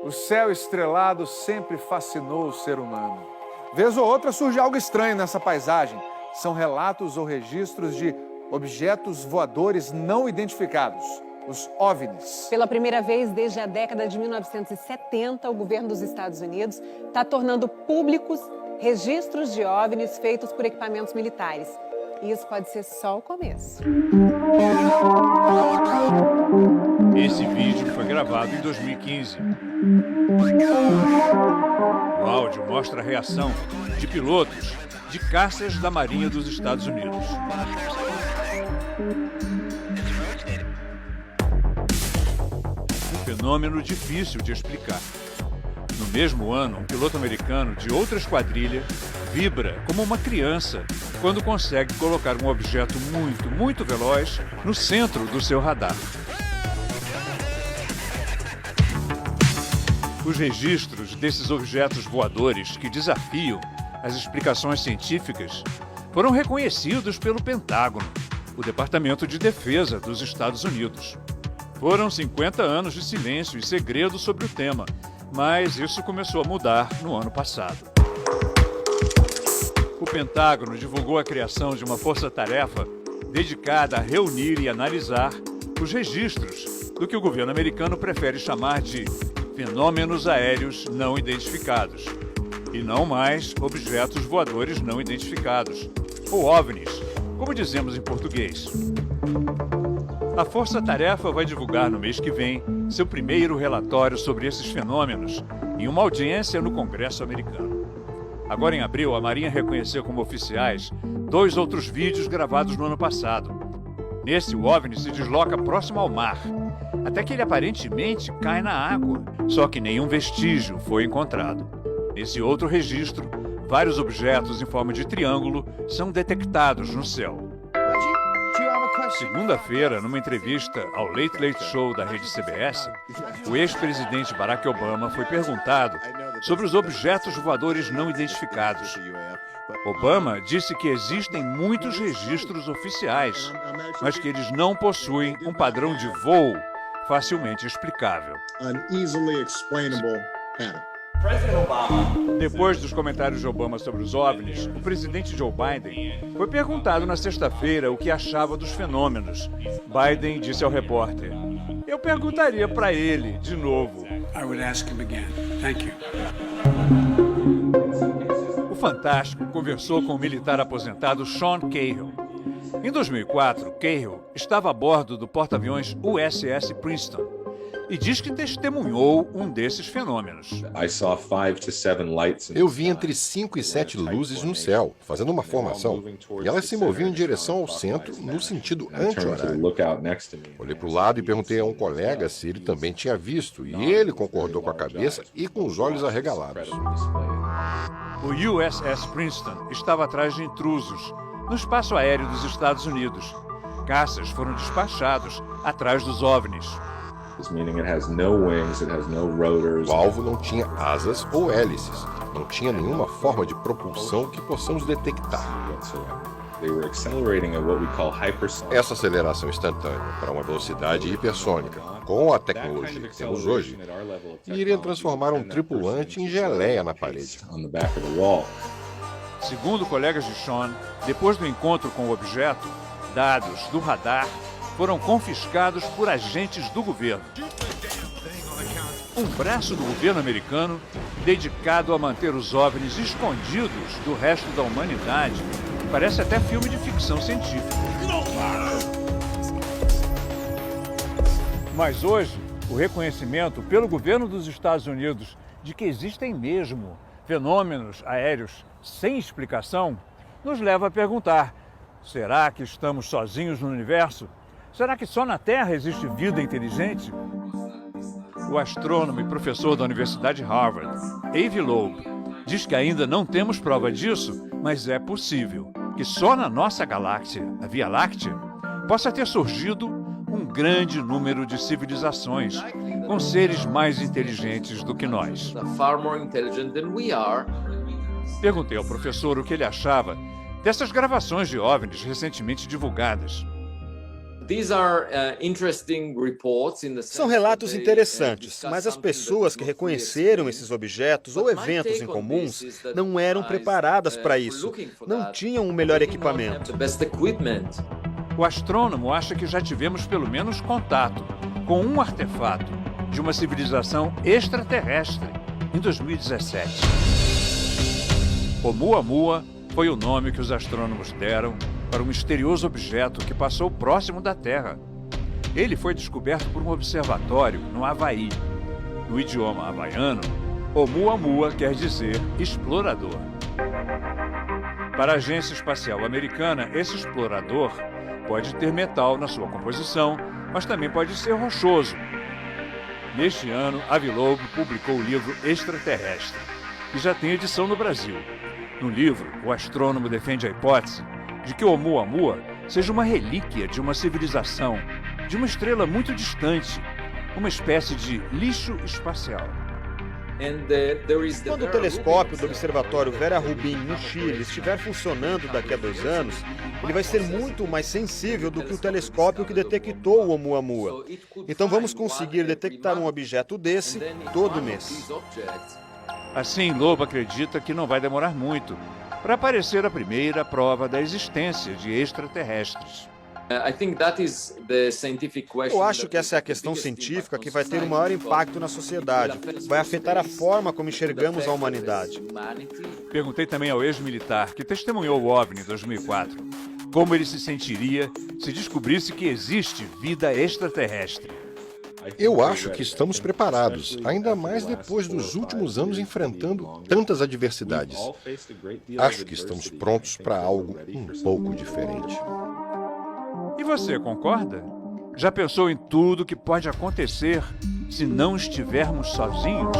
O céu estrelado sempre fascinou o ser humano. Vez ou outra surge algo estranho nessa paisagem. São relatos ou registros de objetos voadores não identificados, os OVNIs. Pela primeira vez desde a década de 1970, o governo dos Estados Unidos está tornando públicos registros de OVNIs feitos por equipamentos militares. E isso pode ser só o começo. Esse vídeo foi gravado em 2015. O áudio mostra a reação de pilotos de caças da Marinha dos Estados Unidos. Um fenômeno difícil de explicar. No mesmo ano, um piloto americano de outra esquadrilha vibra como uma criança quando consegue colocar um objeto muito veloz no centro do seu radar. Os registros desses objetos voadores que desafiam as explicações científicas foram reconhecidos pelo Pentágono, o Departamento de Defesa dos Estados Unidos. Foram 50 anos de silêncio e segredo sobre o tema, mas isso começou a mudar no ano passado. O Pentágono divulgou a criação de uma força-tarefa dedicada a reunir e analisar os registros do que o governo americano prefere chamar de fenômenos aéreos não identificados, e não mais objetos voadores não identificados, ou OVNIs, como dizemos em português. A Força-Tarefa vai divulgar no mês que vem seu primeiro relatório sobre esses fenômenos em uma audiência no Congresso americano. Agora, em abril, a Marinha reconheceu como oficiais 2 outros vídeos gravados no ano passado. Nesse, o OVNI se desloca próximo ao mar, até que ele aparentemente cai na água, só que nenhum vestígio foi encontrado. Nesse outro registro, vários objetos em forma de triângulo são detectados no céu. Segunda-feira, numa entrevista ao Late Late Show da rede CBS, o ex-presidente Barack Obama foi perguntado sobre os objetos voadores não identificados. Obama disse que existem muitos registros oficiais, mas que eles não possuem um padrão de voo facilmente explicável. Depois dos comentários de Obama sobre os OVNIs, o presidente Joe Biden foi perguntado na sexta-feira o que achava dos fenômenos. Biden disse ao repórter: "Eu perguntaria para ele de novo." O Fantástico conversou com o militar aposentado Sean Cahill. Em 2004, Cahill estava a bordo do porta-aviões USS Princeton e diz que testemunhou um desses fenômenos. Eu vi entre 5 e 7 luzes no céu, fazendo uma formação, e elas se moviam em direção ao centro no sentido anti-horário. Olhei para o lado e perguntei a um colega se ele também tinha visto, e ele concordou com a cabeça e com os olhos arregalados. O USS Princeton estava atrás de intrusos no espaço aéreo dos Estados Unidos. Caças foram despachados atrás dos OVNIs. O alvo não tinha asas ou hélices, não tinha nenhuma forma de propulsão que possamos detectar. Essa aceleração instantânea para uma velocidade hipersônica, com a tecnologia que temos hoje, iria transformar um tripulante em geleia na parede. Segundo colegas de Sean, depois do encontro com o objeto, dados do radar foram confiscados por agentes do governo. Um braço do governo americano dedicado a manter os OVNIs escondidos do resto da humanidade. Parece até filme de ficção científica. Mas hoje, o reconhecimento pelo governo dos Estados Unidos de que existem mesmo fenômenos aéreos sem explicação nos leva a perguntar: será que estamos sozinhos no universo? Será que só na Terra existe vida inteligente? O astrônomo e professor da Universidade Harvard, Avi Loeb, diz que ainda não temos prova disso, mas é possível que só na nossa galáxia, a Via Láctea, possa ter surgido um grande número de civilizações com seres mais inteligentes do que nós. Perguntei ao professor o que ele achava dessas gravações de OVNIs recentemente divulgadas. São relatos interessantes, mas as pessoas que reconheceram esses objetos ou eventos incomuns não eram preparadas para isso, não tinham o melhor equipamento. O astrônomo acha que já tivemos pelo menos contato com um artefato de uma civilização extraterrestre em 2017. Oumuamua foi o nome que os astrônomos deram para um misterioso objeto que passou próximo da Terra. Ele foi descoberto por um observatório no Havaí. No idioma havaiano, Oumuamua quer dizer explorador. Para a Agência Espacial Americana, esse explorador pode ter metal na sua composição, mas também pode ser rochoso. Neste ano, a Vilobo publicou o livro Extraterrestre, que já tem edição no Brasil. No livro, o astrônomo defende a hipótese de que Oumuamua seja uma relíquia de uma civilização, de uma estrela muito distante, uma espécie de lixo espacial. Quando o telescópio do Observatório Vera Rubin, no Chile, estiver funcionando daqui a 2 anos, ele vai ser muito mais sensível do que o telescópio que detectou o Oumuamua. Então vamos conseguir detectar um objeto desse todo mês. Assim, Lobo acredita que não vai demorar muito para aparecer a primeira prova da existência de extraterrestres. Eu acho que essa é a questão científica que vai ter o maior impacto na sociedade. Vai afetar a forma como enxergamos a humanidade. Perguntei também ao ex-militar, que testemunhou o OVNI em 2004, como ele se sentiria se descobrisse que existe vida extraterrestre. Eu acho que estamos preparados, ainda mais depois dos últimos anos enfrentando tantas adversidades. Acho que estamos prontos para algo um pouco diferente. E você concorda? Já pensou em tudo que pode acontecer se não estivermos sozinhos?